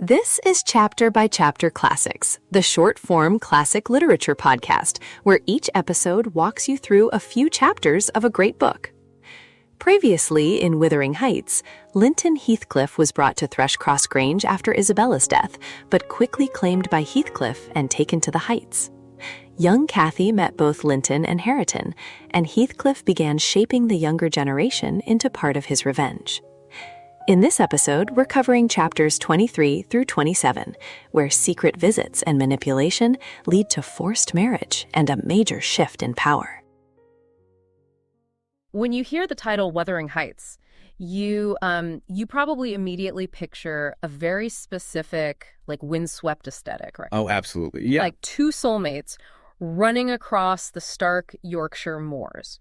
This is Chapter by Chapter Classics, the short-form classic literature podcast, where each episode walks you through a few chapters of a great book. Previously in Wuthering Heights, Linton Heathcliff was brought to Thrushcross Grange after Isabella's death, but quickly claimed by Heathcliff and taken to the Heights. Young Cathy met both Linton and Hareton, and Heathcliff began shaping the younger generation into part of his revenge. In this episode, we're covering chapters 23 through 27, where secret visits and manipulation lead to forced marriage and a major shift in power. When you hear the title Wuthering Heights, you probably immediately picture a very specific, windswept aesthetic, right? Oh, absolutely. Yeah. Like two soulmates running across the stark Yorkshire moors,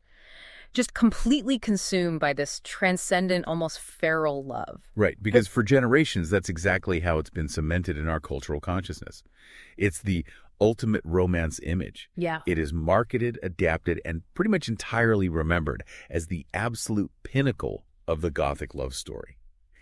just completely consumed by this transcendent, almost feral love. Right, because for generations, that's exactly how it's been cemented in our cultural consciousness. It's the ultimate romance image. Yeah. It is marketed, adapted, and pretty much entirely remembered as the absolute pinnacle of the Gothic love story.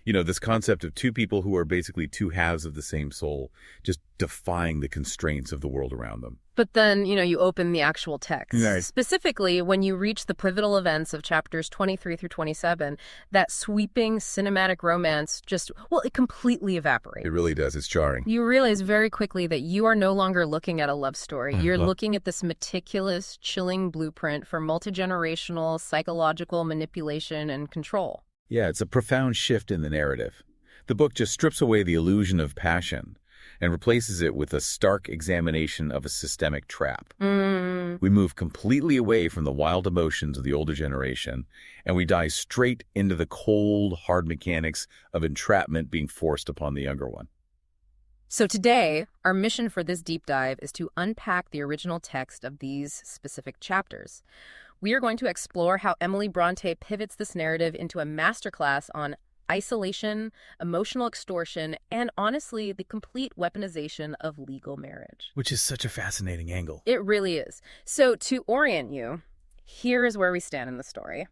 You know, this concept of two people who are basically two halves of the same soul, just defying the constraints of the world around them. But then, you open the actual text. Right. Specifically, when you reach the pivotal events of chapters 23 through 27, that sweeping cinematic romance it completely evaporates. It really does. It's jarring. You realize very quickly that you are no longer looking at a love story. You're looking at this meticulous, chilling blueprint for multi-generational psychological manipulation and control. Yeah, it's a profound shift in the narrative. The book just strips away the illusion of passion and replaces it with a stark examination of a systemic trap. We move completely away from the wild emotions of the older generation, and we dive straight into the cold, hard mechanics of entrapment being forced upon the younger one. So today, our mission for this deep dive is to unpack the original text of these specific chapters. We are going to explore how Emily Bronte pivots this narrative into a masterclass on isolation, emotional extortion, and honestly, the complete weaponization of legal marriage. Which is such a fascinating angle. It really is. So to orient you, here is where we stand in the story.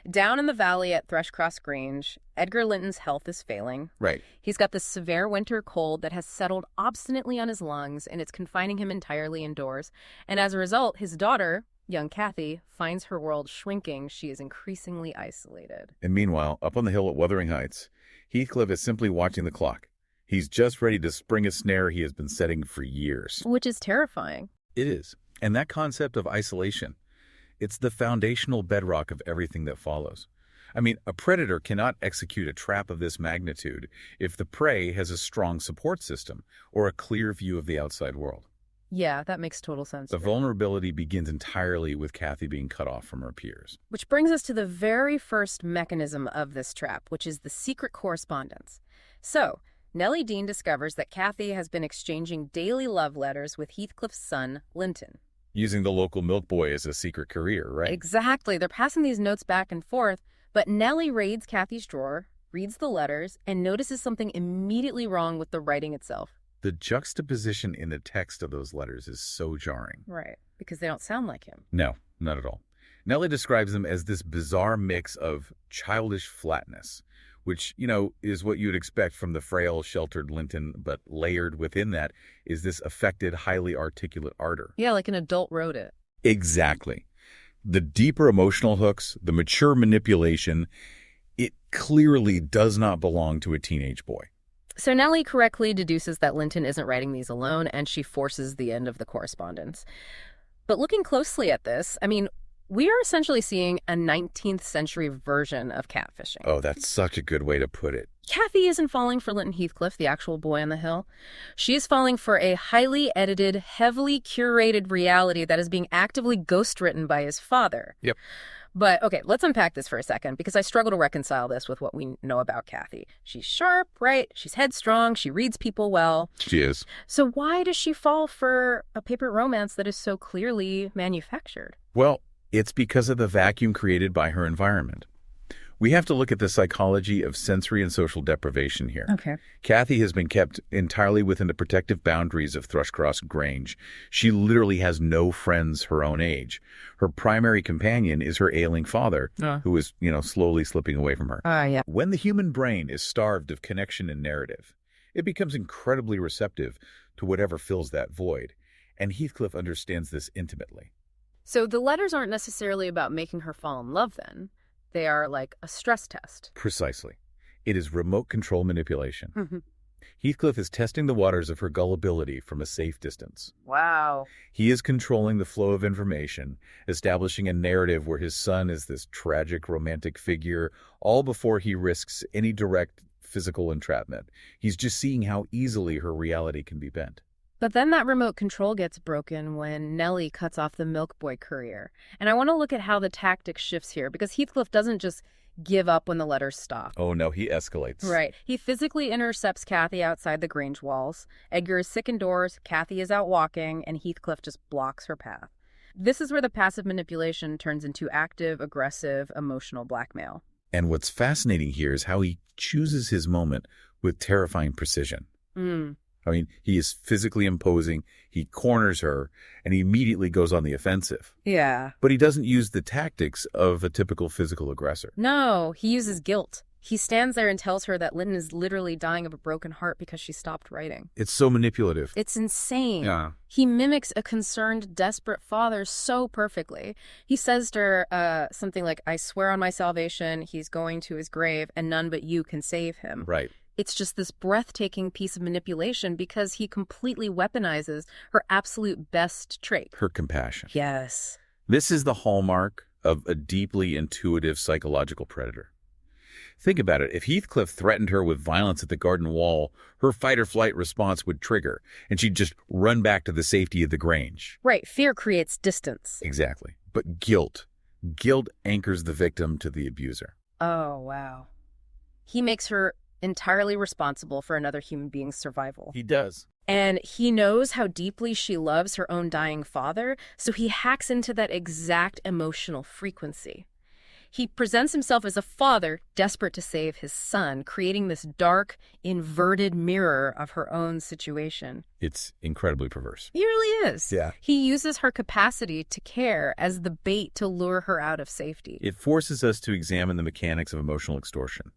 Down in the valley at Thrushcross Grange, Edgar Linton's health is failing. Right. He's got this severe winter cold that has settled obstinately on his lungs, and it's confining him entirely indoors. And as a result, his daughter, young Cathy, finds her world shrinking. She is increasingly isolated. And meanwhile, up on the hill at Wuthering Heights, Heathcliff is simply watching the clock. He's just ready to spring a snare he has been setting for years. Which is terrifying. It is. And that concept of isolation, it's the foundational bedrock of everything that follows. I mean, a predator cannot execute a trap of this magnitude if the prey has a strong support system or a clear view of the outside world. Yeah, that makes total sense. The vulnerability begins entirely with Cathy being cut off from her peers. Which brings us to the very first mechanism of this trap, which is the secret correspondence. So, Nellie Dean discovers that Cathy has been exchanging daily love letters with Heathcliff's son, Linton. Using the local milk boy as a secret career, right? Exactly. They're passing these notes back and forth, but Nellie raids Cathy's drawer, reads the letters, and notices something immediately wrong with the writing itself. The juxtaposition in the text of those letters is so jarring. Right, because they don't sound like him. No, not at all. Nellie describes them as this bizarre mix of childish flatness, which, is what you'd expect from the frail, sheltered Linton, but layered within that is this affected, highly articulate ardor. Yeah, like an adult wrote it. Exactly. The deeper emotional hooks, the mature manipulation, it clearly does not belong to a teenage boy. So Nellie correctly deduces that Linton isn't writing these alone, and she forces the end of the correspondence. But looking closely at this, we are essentially seeing a 19th century version of catfishing. Oh, that's such a good way to put it. Cathy isn't falling for Linton Heathcliff, the actual boy on the hill. She is falling for a highly edited, heavily curated reality that is being actively ghostwritten by his father. Yep. But, okay, let's unpack this for a second, because I struggle to reconcile this with what we know about Cathy. She's sharp, right? She's headstrong. She reads people well. She is. So why does she fall for a paper romance that is so clearly manufactured? Well, it's because of the vacuum created by her environment. We have to look at the psychology of sensory and social deprivation here. Okay. Cathy has been kept entirely within the protective boundaries of Thrushcross Grange. She literally has no friends her own age. Her primary companion is her ailing father, who is, slowly slipping away from her. Yeah. When the human brain is starved of connection and narrative, It becomes incredibly receptive to whatever fills that void, and Heathcliff understands this intimately. So the letters aren't necessarily about making her fall in love then. They are like a stress test. Precisely. It is remote control manipulation. Mm-hmm. Heathcliff is testing the waters of her gullibility from a safe distance. Wow. He is controlling the flow of information, establishing a narrative where his son is this tragic romantic figure, all before he risks any direct physical entrapment. He's just seeing how easily her reality can be bent. But then that remote control gets broken when Nelly cuts off the milk boy courier. And I want to look at how the tactic shifts here, because Heathcliff doesn't just give up when the letters stop. Oh no, he escalates. Right. He physically intercepts Cathy outside the Grange walls. Edgar is sick indoors, Cathy is out walking, and Heathcliff just blocks her path. This is where the passive manipulation turns into active, aggressive, emotional blackmail. And what's fascinating here is how he chooses his moment with terrifying precision. I mean, he is physically imposing, he corners her, and he immediately goes on the offensive. Yeah. But he doesn't use the tactics of a typical physical aggressor. No, he uses guilt. He stands there and tells her that Linton is literally dying of a broken heart because she stopped writing. It's so manipulative. It's insane. Yeah. He mimics a concerned, desperate father so perfectly. He says to her something like, "I swear on my salvation, he's going to his grave, and none but you can save him." Right. It's just this breathtaking piece of manipulation because he completely weaponizes her absolute best trait. Her compassion. Yes. This is the hallmark of a deeply intuitive psychological predator. Think about it. If Heathcliff threatened her with violence at the garden wall, her fight-or-flight response would trigger, and she'd just run back to the safety of the Grange. Right. Fear creates distance. Exactly. But guilt anchors the victim to the abuser. Oh, wow. He makes her entirely responsible for another human being's survival. He does. And he knows how deeply she loves her own dying father, so he hacks into that exact emotional frequency. He presents himself as a father desperate to save his son, creating this dark, inverted mirror of her own situation. It's incredibly perverse. He really is. Yeah. He uses her capacity to care as the bait to lure her out of safety. It forces us to examine the mechanics of emotional extortion.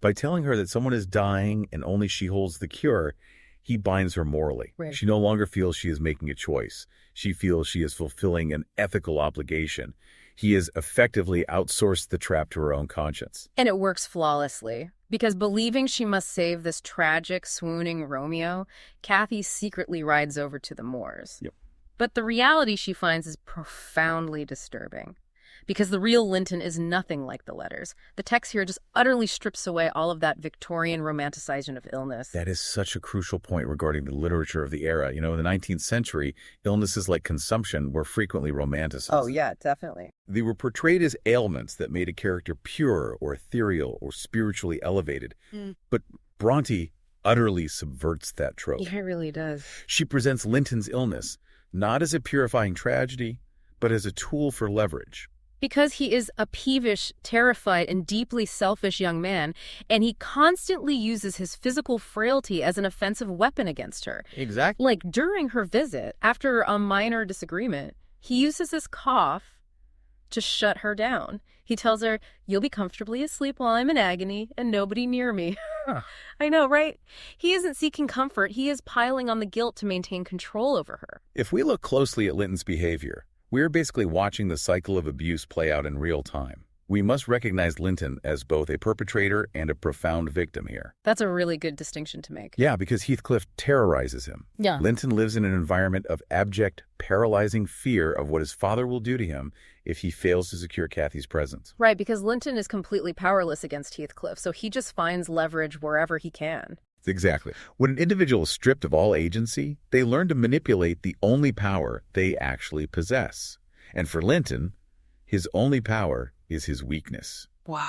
By telling her that someone is dying and only she holds the cure, he binds her morally. Right. She no longer feels she is making a choice. She feels she is fulfilling an ethical obligation. He has effectively outsourced the trap to her own conscience. And it works flawlessly. Because believing she must save this tragic, swooning Romeo, Cathy secretly rides over to the moors. Yep. But the reality she finds is profoundly disturbing. Because the real Linton is nothing like the letters. The text here just utterly strips away all of that Victorian romanticization of illness. That is such a crucial point regarding the literature of the era. You know, in the 19th century, illnesses like consumption were frequently romanticized. Oh, yeah, definitely. They were portrayed as ailments that made a character pure or ethereal or spiritually elevated. But Bronte utterly subverts that trope. Yeah, it really does. She presents Linton's illness not as a purifying tragedy, but as a tool for leverage. Because he is a peevish, terrified, and deeply selfish young man, and he constantly uses his physical frailty as an offensive weapon against her. Exactly. Like during her visit, after a minor disagreement, he uses his cough to shut her down. He tells her, "You'll be comfortably asleep while I'm in agony and nobody near me." Huh. I know, right? He isn't seeking comfort. He is piling on the guilt to maintain control over her. If we look closely at Linton's behavior, we're basically watching the cycle of abuse play out in real time. We must recognize Linton as both a perpetrator and a profound victim here. That's a really good distinction to make. Yeah, because Heathcliff terrorizes him. Yeah. Linton lives in an environment of abject, paralyzing fear of what his father will do to him if he fails to secure Cathy's presence. Right, because Linton is completely powerless against Heathcliff, so he just finds leverage wherever he can. Exactly. When an individual is stripped of all agency, they learn to manipulate the only power they actually possess. And for Linton, his only power is his weakness. Wow.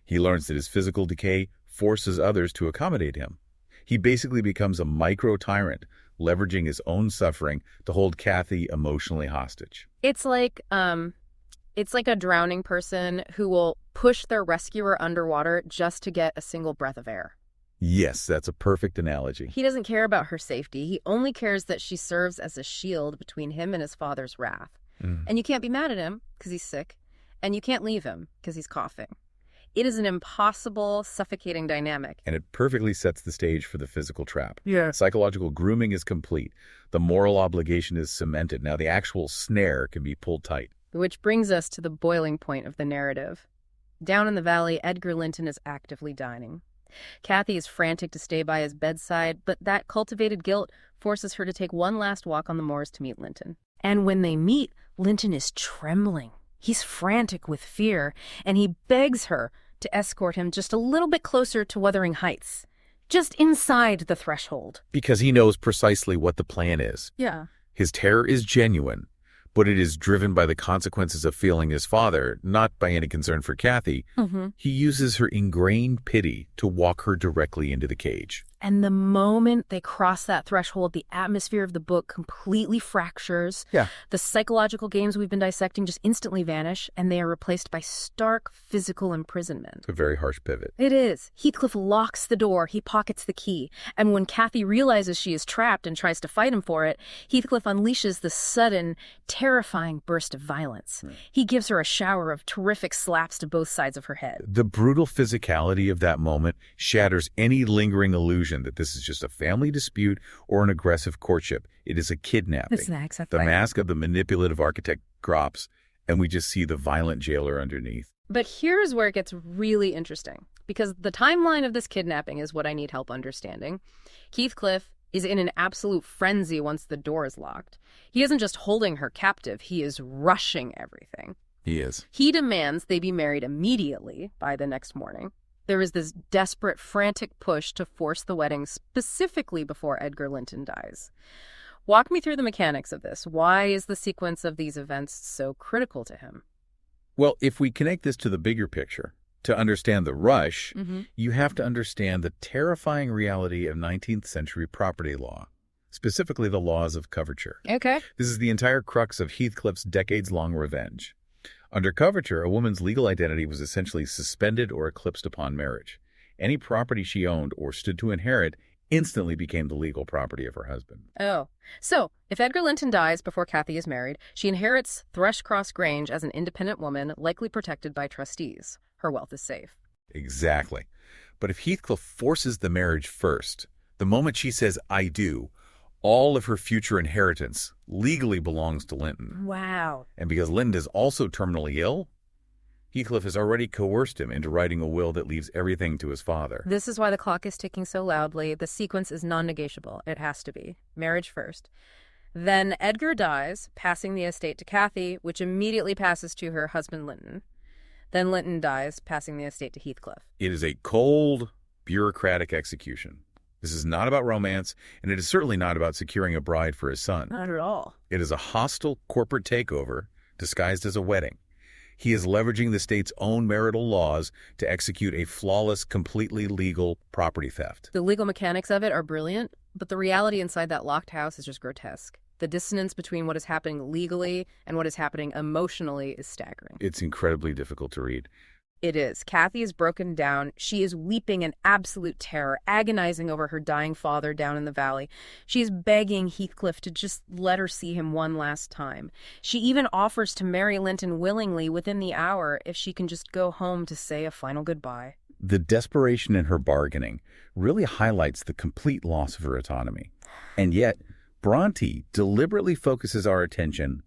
He learns that his physical decay forces others to accommodate him. He basically becomes a micro-tyrant, leveraging his own suffering to hold Cathy emotionally hostage. It's like a drowning person who will push their rescuer underwater just to get a single breath of air. Yes, that's a perfect analogy. He doesn't care about her safety. He only cares that she serves as a shield between him and his father's wrath. And you can't be mad at him because he's sick, and you can't leave him because he's coughing. It is an impossible, suffocating dynamic. And it perfectly sets the stage for the physical trap. Yeah. Psychological grooming is complete. The moral obligation is cemented. Now the actual snare can be pulled tight. Which brings us to the boiling point of the narrative. Down in the valley, Edgar Linton is actively dining. Cathy is frantic to stay by his bedside, but that cultivated guilt forces her to take one last walk on the moors to meet Linton. And when they meet, Linton is trembling. He's frantic with fear, and he begs her to escort him just a little bit closer to Wuthering Heights, just inside the threshold. Because he knows precisely what the plan is. Yeah. His terror is genuine, but it is driven by the consequences of feeling his father, not by any concern for Cathy. He uses her ingrained pity to walk her directly into the cage. And the moment they cross that threshold, the atmosphere of the book completely fractures. Yeah. The psychological games we've been dissecting just instantly vanish, and they are replaced by stark physical imprisonment. It's a very harsh pivot. It is. Heathcliff locks the door, he pockets the key, and when Cathy realizes she is trapped and tries to fight him for it, Heathcliff unleashes the sudden, terrifying burst of violence. He gives her a shower of terrific slaps to both sides of her head. The brutal physicality of that moment shatters any lingering illusion that this is just a family dispute or an aggressive courtship. It is a kidnapping. Exactly. The mask of the manipulative architect drops, and we just see the violent jailer underneath. But here's where it gets really interesting, because the timeline of this kidnapping is what I need help understanding. Heathcliff is in an absolute frenzy once the door is locked. He isn't just holding her captive, he is rushing everything. He is. He demands they be married immediately by the next morning. There is this desperate, frantic push to force the wedding specifically before Edgar Linton dies. Walk me through the mechanics of this. Why is the sequence of these events so critical to him? Well, if we connect this to the bigger picture, to understand the rush, you have to understand the terrifying reality of 19th century property law, specifically the laws of coverture. Okay. This is the entire crux of Heathcliff's decades-long revenge. Under coverture, a woman's legal identity was essentially suspended or eclipsed upon marriage. Any property she owned or stood to inherit instantly became the legal property of her husband. Oh. So, if Edgar Linton dies before Cathy is married, she inherits Thrushcross Grange as an independent woman, likely protected by trustees. Her wealth is safe. Exactly. But if Heathcliff forces the marriage first, the moment she says, "I do," all of her future inheritance legally belongs to Linton. Wow. And because Linton is also terminally ill, Heathcliff has already coerced him into writing a will that leaves everything to his father. This is why the clock is ticking so loudly. The sequence is non-negotiable. It has to be. Marriage first. Then Edgar dies, passing the estate to Cathy, which immediately passes to her husband Linton. Then Linton dies, passing the estate to Heathcliff. It is a cold, bureaucratic execution. This is not about romance, and it is certainly not about securing a bride for his son. Not at all. It is a hostile corporate takeover disguised as a wedding. He is leveraging the state's own marital laws to execute a flawless, completely legal property theft. The legal mechanics of it are brilliant, but the reality inside that locked house is just grotesque. The dissonance between what is happening legally and what is happening emotionally is staggering. It's incredibly difficult to read. It is. Cathy is broken down. She is weeping in absolute terror, agonizing over her dying father down in the valley. She is begging Heathcliff to just let her see him one last time. She even offers to marry Linton willingly within the hour if she can just go home to say a final goodbye. The desperation in her bargaining really highlights the complete loss of her autonomy. And yet, Bronte deliberately focuses our attention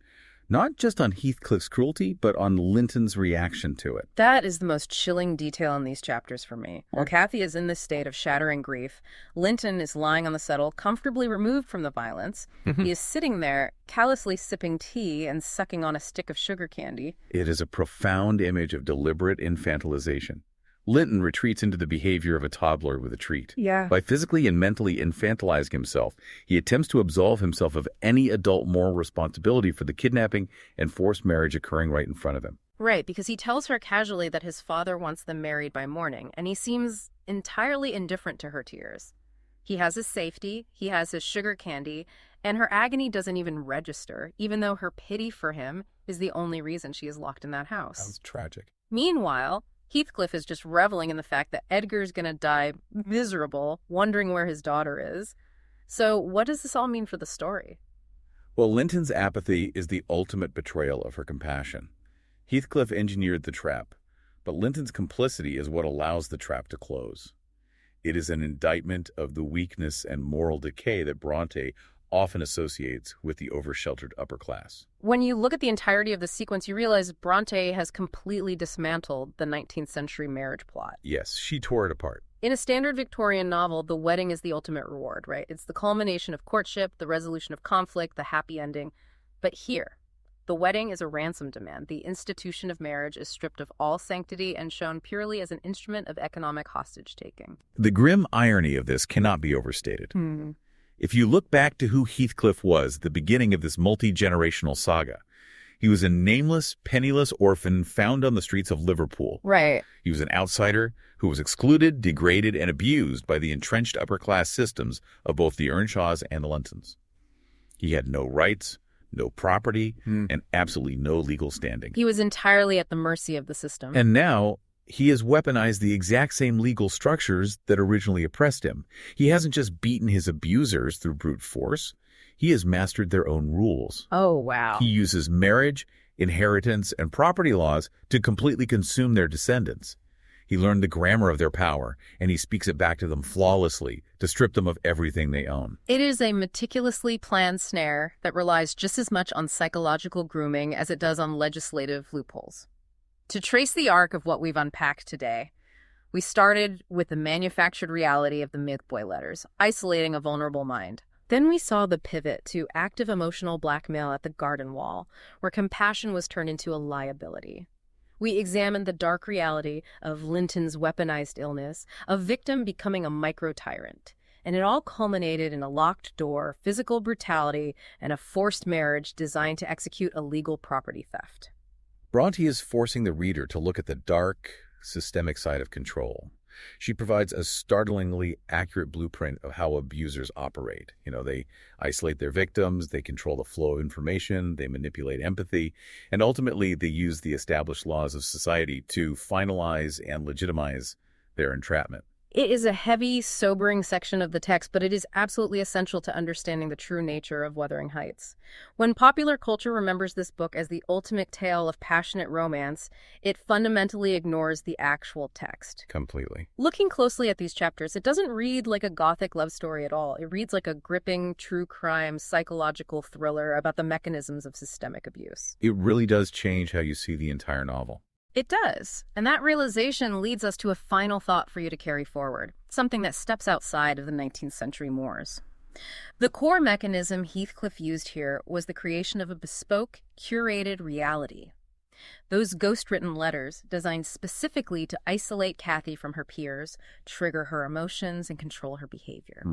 not just on Heathcliff's cruelty, but on Linton's reaction to it. That is the most chilling detail in these chapters for me. While Cathy is in this state of shattering grief, Linton is lying on the settle, comfortably removed from the violence. He is sitting there, callously sipping tea and sucking on a stick of sugar candy. It is a profound image of deliberate infantilization. Linton retreats into the behavior of a toddler with a treat. Yeah. By physically and mentally infantilizing himself, he attempts to absolve himself of any adult moral responsibility for the kidnapping and forced marriage occurring right in front of him. Right, because he tells her casually that his father wants them married by morning, and he seems entirely indifferent to her tears. He has his safety, he has his sugar candy, and her agony doesn't even register, even though her pity for him is the only reason she is locked in that house. That was tragic. Meanwhile, Heathcliff is just reveling in the fact that Edgar's going to die miserable, wondering where his daughter is. So what does this all mean for the story? Well, Linton's apathy is the ultimate betrayal of her compassion. Heathcliff engineered the trap, But Linton's complicity is what allows the trap to close. It is an indictment of the weakness and moral decay that Bronte often associates with the over-sheltered upper class. When you look at the entirety of the sequence, you realize Bronte has completely dismantled the 19th century marriage plot. Yes, she tore it apart. In a standard Victorian novel, the wedding is the ultimate reward, right? It's the culmination of courtship, the resolution of conflict, the happy ending. But here, the wedding is a ransom demand. The institution of marriage is stripped of all sanctity and shown purely as an instrument of economic hostage-taking. The grim irony of this cannot be overstated. If you look back to who Heathcliff was at the beginning of this multi-generational saga, he was a nameless, penniless orphan found on the streets of Liverpool. Right. He was an outsider who was excluded, degraded, and abused by the entrenched upper-class systems of both the Earnshaws and the Luntons. He had no rights, no property, and absolutely no legal standing. He was entirely at the mercy of the system. And now he has weaponized the exact same legal structures that originally oppressed him. He hasn't just beaten his abusers through brute force. He has mastered their own rules. Oh, wow. He uses marriage, inheritance, and property laws to completely consume their descendants. He learned the grammar of their power, and he speaks it back to them flawlessly to strip them of everything they own. It is a meticulously planned snare that relies just as much on psychological grooming as it does on legislative loopholes. To trace the arc of what we've unpacked today, we started with the manufactured reality of the myth boy letters, isolating a vulnerable mind. Then we saw the pivot to active emotional blackmail at the garden wall, where compassion was turned into a liability. We examined the dark reality of Linton's weaponized illness, a victim becoming a micro-tyrant, and it all culminated in a locked door, physical brutality, and a forced marriage designed to execute a legal property theft. Bronte is forcing the reader to look at the dark, systemic side of control. She provides a startlingly accurate blueprint of how abusers operate. They isolate their victims, they control the flow of information, they manipulate empathy, and ultimately they use the established laws of society to finalize and legitimize their entrapment. It is a heavy, sobering section of the text, but it is absolutely essential to understanding the true nature of Wuthering Heights. When popular culture remembers this book as the ultimate tale of passionate romance, it fundamentally ignores the actual text. Completely. Looking closely at these chapters, it doesn't read like a gothic love story at all. It reads like a gripping, true crime, psychological thriller about the mechanisms of systemic abuse. It really does change how you see the entire novel. It does, and that realization leads us to a final thought for you to carry forward, something that steps outside of the 19th century mores. The core mechanism Heathcliff used here was the creation of a bespoke, curated reality. Those ghost-written letters, designed specifically to isolate Cathy from her peers, trigger her emotions, and control her behavior.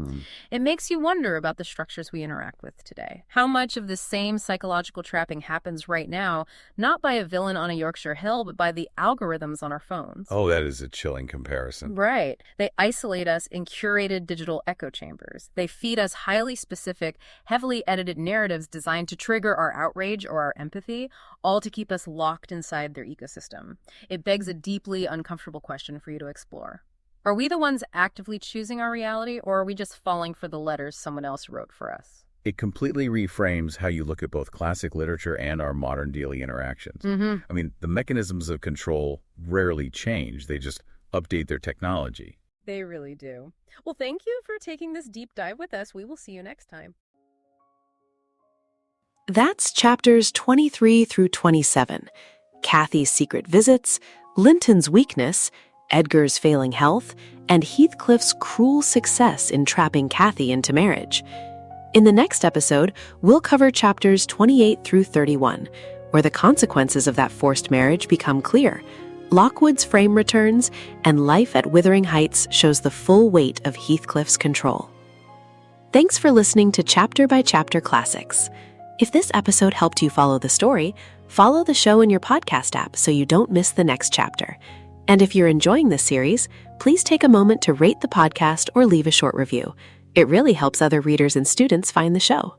It makes you wonder about the structures we interact with today. How much of the same psychological trapping happens right now, not by a villain on a Yorkshire hill, but by the algorithms on our phones? Oh, that is a chilling comparison. Right. They isolate us in curated digital echo chambers. They feed us highly specific, heavily edited narratives designed to trigger our outrage or our empathy, all to keep us locked inside their ecosystem. It begs a deeply uncomfortable question for you to explore. Are we the ones actively choosing our reality, or are we just falling for the letters someone else wrote for us? It completely reframes how you look at both classic literature and our modern daily interactions. I mean, the mechanisms of control rarely change. They just update their technology. They really do. Well, thank you for taking this deep dive with us. We will see you next time. That's chapters 23 through 27. Cathy's secret visits, Linton's weakness, Edgar's failing health, and Heathcliff's cruel success in trapping Cathy into marriage. In the next episode, we'll cover chapters 28 through 31, where the consequences of that forced marriage become clear. Lockwood's frame returns, and life at Wuthering Heights shows the full weight of Heathcliff's control. Thanks for listening to Chapter by Chapter Classics. If this episode helped you follow the story, follow the show in your podcast app so you don't miss the next chapter. And if you're enjoying this series, please take a moment to rate the podcast or leave a short review. It really helps other readers and students find the show.